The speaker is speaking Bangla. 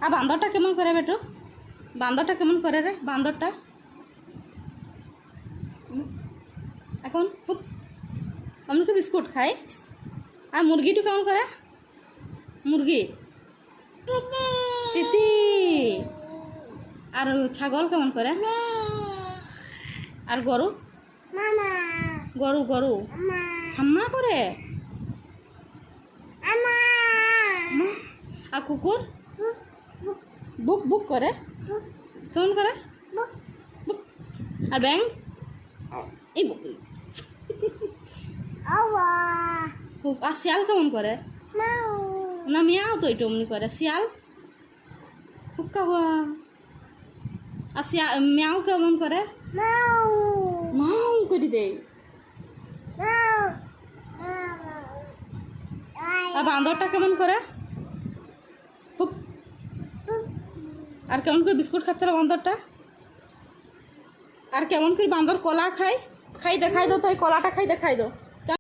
আর বান্দরটা কেমন করে বেটু? বান্দরটা কেমন করে রে? বান্দরটা এখন খুব আমি তো বিস্কুট খাই। আর মুরগিটা কেমন করে? মুরগি তিতি। আর ছাগল কেমন করে? আর গরু? গরু গরু হাম্মা করে। আর কুকুর বুক বুক করে। কেমন করে? বুক। আর ব্যাং এই বুক। আর শিয়াল কেমন করে? না মিয়াও তো এটা অমনি করে। শিয়াল হুক্কা হুয়া। আর শিয়াল মিয়াও কেমন করে? মাও করে দেয়। আর বান্দরটা কেমন করে? হুপ। আর কেমন করে বিস্কুট খাচ্ছে না বান্দরটা? আর কেমন করে বান্দর কলা খায়? খাই দেখাই দাও তো, এই কলাটা খাই দেখাই দাও।